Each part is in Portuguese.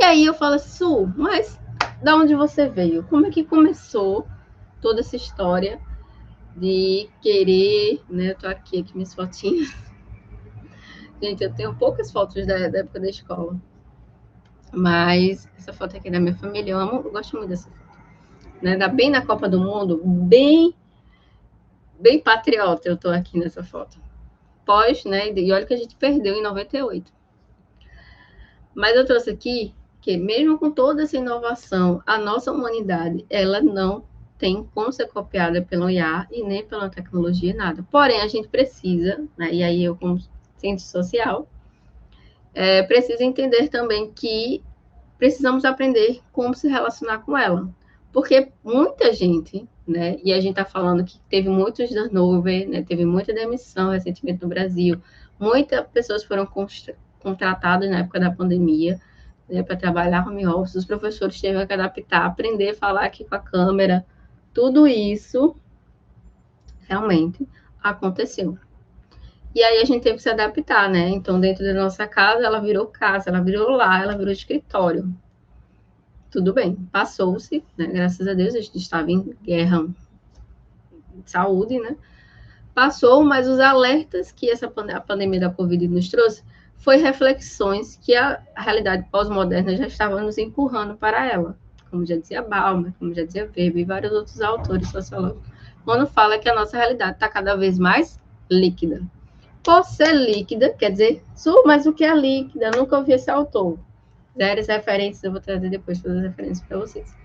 E aí eu falo assim, Su, mas da onde você veio? Como é que começou toda essa história de querer, né? Eu tô aqui minhas fotinhas. Gente, eu tenho poucas fotos da época da escola. Mas essa foto aqui da minha família, eu gosto muito dessa foto. Né? Bem na Copa do Mundo, bem patriota eu tô aqui nessa foto. Pós, né? E olha que a gente perdeu em 98. Mas eu trouxe aqui que mesmo com toda essa inovação, a nossa humanidade, ela não tem como ser copiada pelo IA e nem pela tecnologia, nada. Porém, a gente precisa, né, e aí eu, como cientista social, preciso entender também que precisamos aprender como se relacionar com ela. Porque muita gente, né, e a gente está falando que teve muitos turnover, né, teve muita demissão recentemente no Brasil, muitas pessoas foram contratadas na época da pandemia, né, para trabalhar home office, os professores tiveram que adaptar, aprender a falar aqui com a câmera, tudo isso realmente aconteceu. E aí a gente teve que se adaptar, né? Então, dentro da nossa casa, ela virou casa, ela virou lar, ela virou escritório. Tudo bem, passou-se, né? Graças a Deus, a gente estava em guerra de saúde, né? Passou, mas os alertas que a pandemia da Covid nos trouxe foi reflexões que a realidade pós-moderna já estava nos empurrando para ela, como já dizia Bauman, como já dizia Weber e vários outros autores sociológicos, quando fala que a nossa realidade está cada vez mais líquida. Por ser líquida, quer dizer, mas o que é líquida? Eu nunca ouvi esse autor. Várias referências, eu vou trazer depois todas as referências para vocês.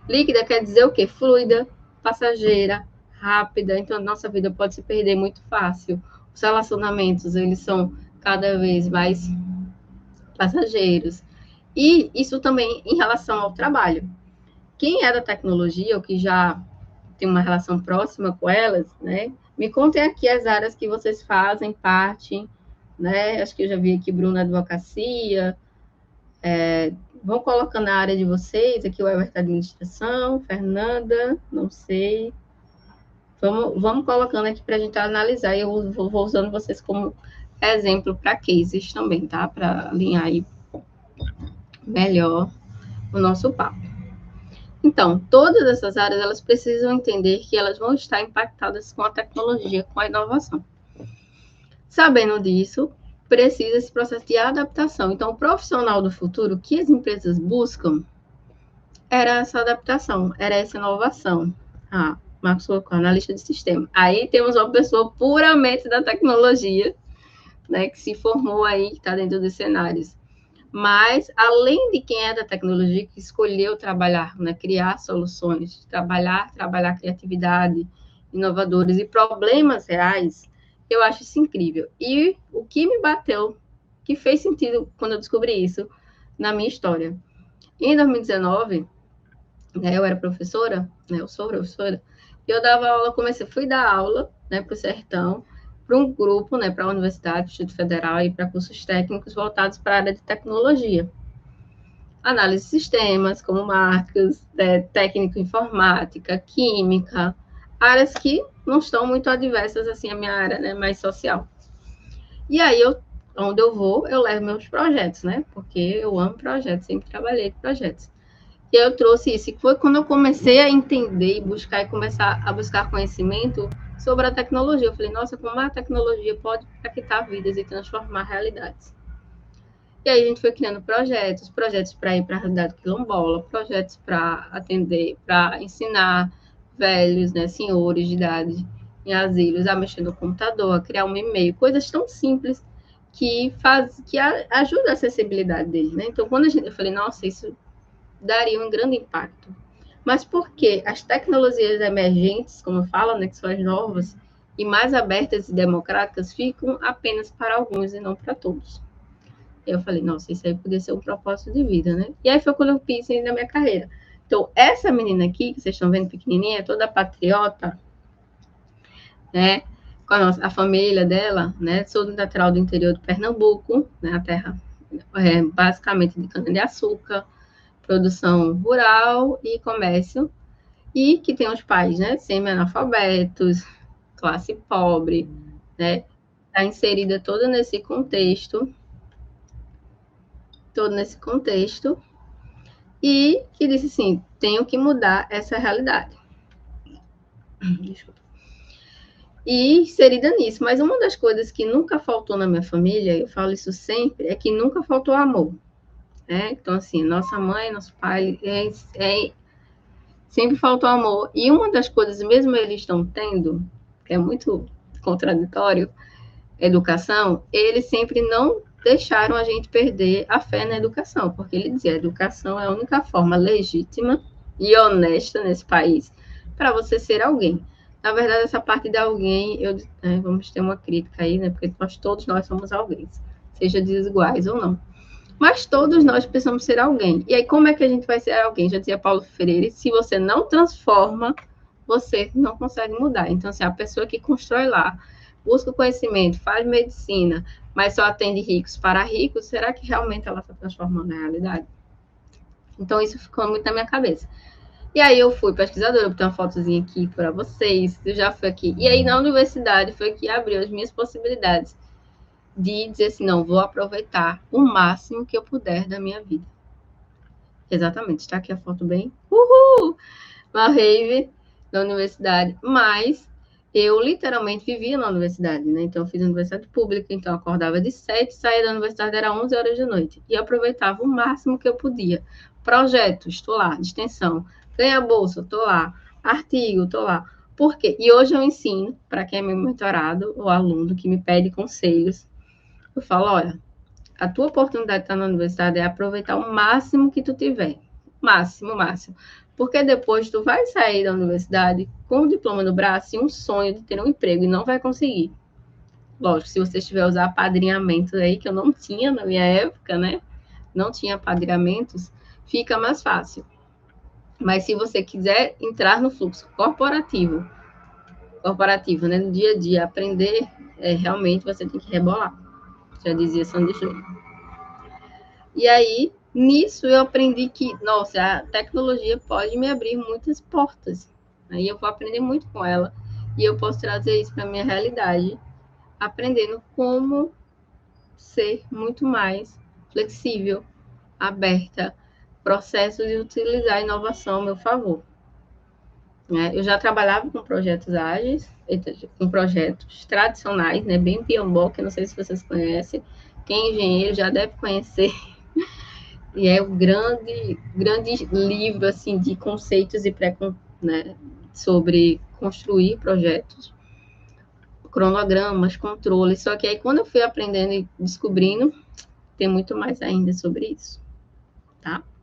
Líquida quer dizer o quê? Fluida, passageira, rápida, então a nossa vida pode se perder muito fácil. Os relacionamentos, eles são cada vez mais passageiros. E isso também em relação ao trabalho. Quem é da tecnologia, ou que já tem uma relação próxima com elas, né? Me contem aqui as áreas que vocês fazem parte, né? Acho que eu já vi aqui Bruna Advocacia, vão colocando a área de vocês, aqui o Everton Administração, Fernanda, não sei. Vamos colocando aqui para a gente analisar, e eu vou usando vocês como exemplo para cases também, tá? Para alinhar aí melhor o nosso papo. Então, todas essas áreas, elas precisam entender que elas vão estar impactadas com a tecnologia, com a inovação. Sabendo disso, precisa esse processo de adaptação. Então, o profissional do futuro, o que as empresas buscam, era essa adaptação, era essa inovação. Marcos colocou, analista de sistema. Aí temos uma pessoa puramente da tecnologia, né, que se formou aí, que está dentro dos cenários. Mas, além de quem é da tecnologia, que escolheu trabalhar, né, criar soluções, trabalhar criatividade, inovadores e problemas reais, eu acho isso incrível. E o que me bateu, que fez sentido quando eu descobri isso na minha história. Em 2019, né, eu era professora, né, eu sou professora, e eu dava aula, fui dar aula, né, para o Sertão, para um grupo, né, para a Universidade, Instituto Federal e para cursos técnicos voltados para a área de tecnologia. Análise de sistemas, como marcas, técnico informática, química, áreas que não estão muito adversas, assim, à minha área, né, mais social. E aí, onde eu vou, eu levo meus projetos, né, porque eu amo projetos, sempre trabalhei com projetos. E eu trouxe isso, e foi quando eu comecei a entender e começar a buscar conhecimento sobre a tecnologia. Eu falei, nossa, como a tecnologia pode impactar vidas e transformar realidades. E aí a gente foi criando projetos para ir para a realidade quilombola, projetos para atender, para ensinar velhos, né, senhores de idade em asilos a mexer no computador, a criar um e-mail, coisas tão simples que ajuda a acessibilidade deles, né? Então, quando eu falei, nossa, isso daria um grande impacto. Mas por que as tecnologias emergentes, como eu falo, né, que são as novas, e mais abertas e democráticas, ficam apenas para alguns e não para todos? Eu falei, nossa, isso aí poderia ser um propósito de vida, né? E aí foi quando eu pensei na minha carreira. Então, essa menina aqui, que vocês estão vendo pequenininha, toda patriota, né? Com a família dela, né? Sou natural do interior do Pernambuco, né? A terra basicamente de cana-de-açúcar, produção rural e comércio, e que tem os pais, né, semi-analfabetos, classe pobre, né, está inserida toda nesse contexto todo nesse contexto, e que disse assim, tenho que mudar essa realidade. Desculpa. E inserida nisso, mas uma das coisas que nunca faltou na minha família, eu falo isso sempre, é que nunca faltou amor. Né? Então, assim, nossa mãe, nosso pai, sempre faltou amor. E uma das coisas, mesmo eles estão tendo, que é muito contraditório, educação, eles sempre não deixaram a gente perder a fé na educação, porque ele dizia, a educação é a única forma legítima e honesta nesse país para você ser alguém. Na verdade, essa parte de alguém, vamos ter uma crítica aí, né? Porque todos nós somos alguém, seja desiguais ou não. Mas todos nós precisamos ser alguém. E aí, como é que a gente vai ser alguém? Já dizia Paulo Freire, se você não transforma, você não consegue mudar. Então, assim, a pessoa que constrói lá, busca o conhecimento, faz medicina, mas só atende ricos para ricos, será que realmente ela está transformando a realidade? Então, isso ficou muito na minha cabeça. E aí eu fui pesquisadora, eu botei uma fotozinha aqui para vocês, eu já fui aqui. E aí na universidade foi que abriu as minhas possibilidades de dizer assim, não, vou aproveitar o máximo que eu puder da minha vida. Exatamente, está aqui a foto bem, uma rave da universidade, mas eu literalmente vivia na universidade, né? Então eu fiz universidade pública, então eu acordava de 7, saía da universidade, era 11 horas da noite, e aproveitava o máximo que eu podia. Projetos, estou lá, extensão, ganha bolsa, estou lá, artigo, estou lá. Por quê? E hoje eu ensino, para quem é meu mentorado, ou aluno que me pede conselhos, eu falo, olha, a tua oportunidade de estar na universidade é aproveitar o máximo que tu tiver. Máximo, máximo. Porque depois tu vai sair da universidade com o diploma no braço e um sonho de ter um emprego e não vai conseguir. Lógico, se você estiver usando apadrinhamento aí, que eu não tinha na minha época, né? Não tinha apadrinhamentos, fica mais fácil. Mas se você quiser entrar no fluxo corporativo, né? No dia a dia, aprender, realmente você tem que rebolar. Já dizia Sandy Júnior. E aí, nisso eu aprendi que, nossa, a tecnologia pode me abrir muitas portas. Aí eu vou aprender muito com ela e eu posso trazer isso para a minha realidade, aprendendo como ser muito mais flexível, aberta, processos e utilizar a inovação a meu favor. Eu já trabalhava com projetos ágeis, com projetos tradicionais, né, bem PMBOK, não sei se vocês conhecem, quem é engenheiro já deve conhecer. E é um grande livro assim de conceitos e né, sobre construir projetos, cronogramas, controles. Só que aí quando eu fui aprendendo e descobrindo, tem muito mais ainda sobre isso, tá?